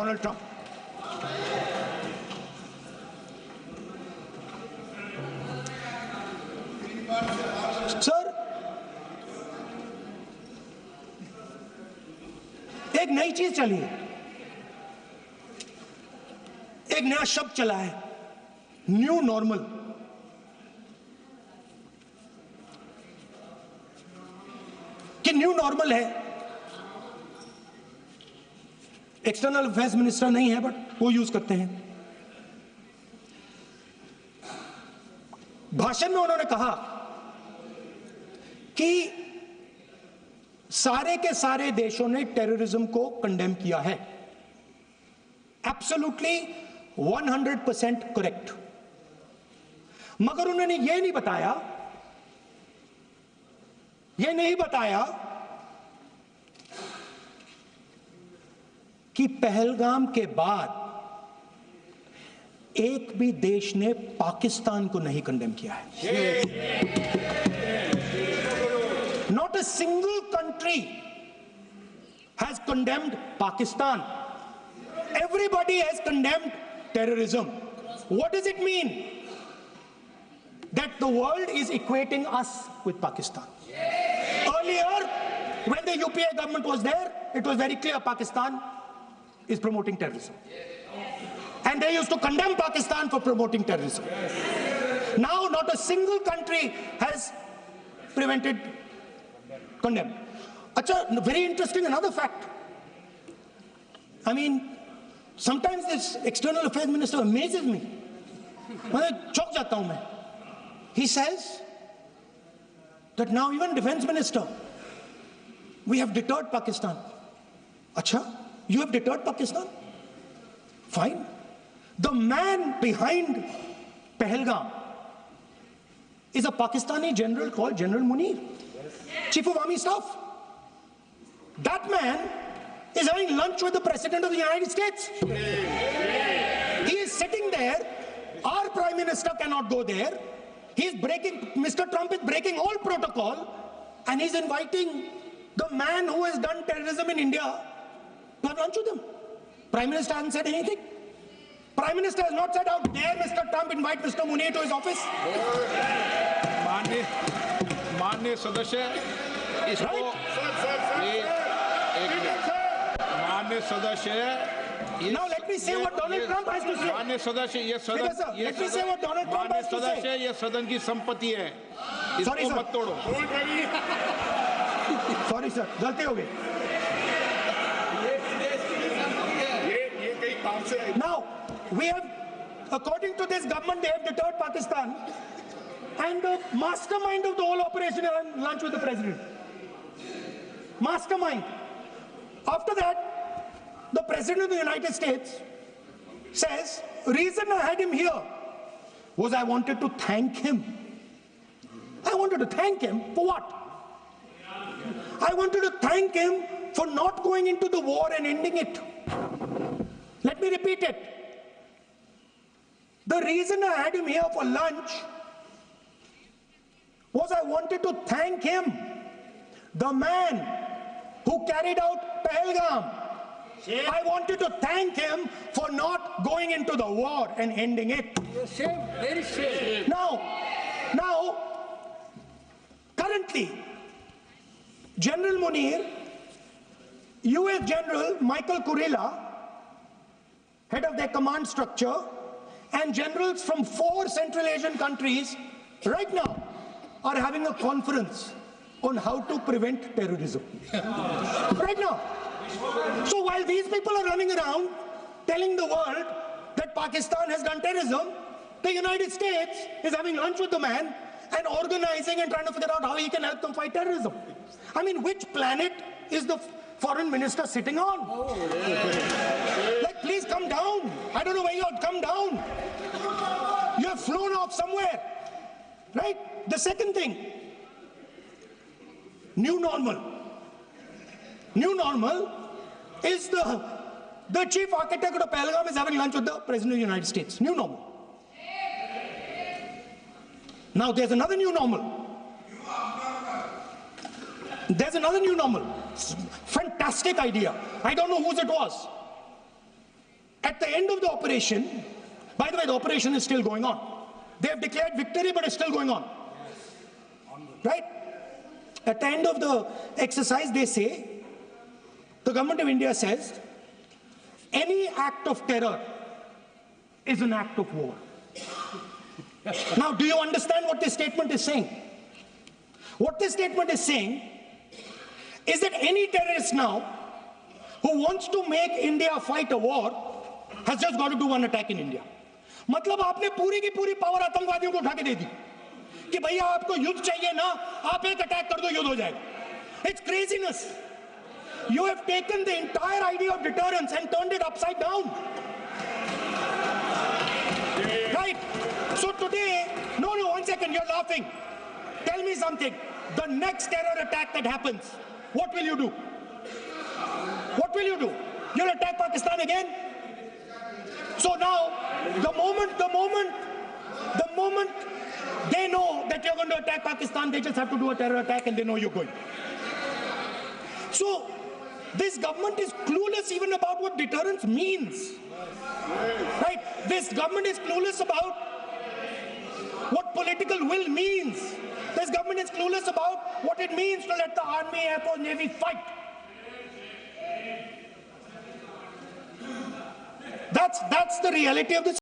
Donald Trump. Sir, एक नई चीज चली है, एक नया शब्द चला है, न्यू नॉर्मल। कि न्यू नॉर्मल है, एक्सटर्नल अफेयर्स मिनिस्टर नहीं है बट वो यूज करते हैं। भाषण में उन्होंने कहा कि सारे के सारे देशों ने टेररिज्म को कंडेम किया है। Absolutely 100% correct. मगर उन्होंने यह नहीं बताया कि पहलगाम के बाद एक भी देश ने पाकिस्तान को नहीं कंडेम किया है। Not a single country has condemned Pakistan. Everybody has condemned terrorism. What does it mean? That the world is equating us with Pakistan. Earlier, when the UPA government was there, it was very clear Pakistan is promoting terrorism. And they used to condemn Pakistan for promoting terrorism. Now, not a single country has condemned. Acha, very interesting, another fact. I mean, sometimes this external affairs minister amazes me. मैं चौंक जाता हूं मैं. He says that now even defense minister, we have deterred Pakistan. Acha, you have deterred Pakistan? Fine. The man behind Pahalgam is a Pakistani general called General Munir, Chief of Army Staff. That man is having lunch with the President of the United States. He is sitting there. Our Prime Minister cannot go there. Mr. Trump is breaking all protocol, and he's inviting the man who has done terrorism in India to have lunch with him. Prime Minister hasn't said anything. Prime Minister has not said, how dare Mr. Trump invite Mr. Munir to his office? माननीय सदस्य, इसको माननीय सदस्य, now let me say what Donald Trump has to say. माननीय सदस्य, ये सदन की संपत्ति है, इसको मत तोड़ो। Sorry sir, गलती हो गई। Now we have, according to this government, they have deterred Pakistan, and the mastermind of the whole operation is on lunch with the president. Mastermind. After that, the President of the United States says, reason I had him here was I wanted to thank him. I wanted to thank him for what? I wanted to thank him for not going into the war and ending it. Let me repeat it. The reason I had him here for lunch was I wanted to thank him, the man who carried out Pahalgam. I wanted to thank him for not going into the war and ending it. Shame, very shame. Now, currently, General Munir, US General Michael Kurilla, head of their command structure, and generals from 4 Central Asian countries right now are having a conference on how to prevent terrorism. Right now. So while these people are running around telling the world that Pakistan has done terrorism, the United States is having lunch with the man and organizing and trying to figure out how he can help them fight terrorism. I mean, which planet is the foreign minister sitting on? Like, please come down. I don't know where you are. Come down. You have flown off somewhere. Right? The second thing, new normal. New normal is the chief architect of Pahalgam is having lunch with the President of the United States. New normal. Now there's another new normal. There's another new normal. Fantastic idea. I don't know whose it was. At the end of the operation, by the way, the operation is still going on. They have declared victory, but it's still going on. Right? At the end of the exercise, they say, the government of India says, any act of terror is an act of war. Now, do you understand what this statement is saying? What this statement is saying is that any terrorist now who wants to make India fight a war has just got to do one attack in India. मतलब आपने पूरी की पूरी power आतंकवादियों को उठा के दे दी कि भैया आपको युद्ध चाहिए ना, आप एक अटैक कर दो, युद्ध हो जाएगा. It's craziness. You have taken the entire idea of deterrence and turned it upside down. Right? So today, no, 1 second, you're laughing. Tell me something. The next terror attack that happens, what will you do? What will you do? You'll attack Pakistan again? So now, the moment they know that you're going to attack Pakistan, they just have to do a terror attack and they know you're going. So, this government is clueless even about what deterrence means. Right? This government is clueless about what political will means. This government is clueless about what it means to let the army, air force, navy fight. That's the reality of this.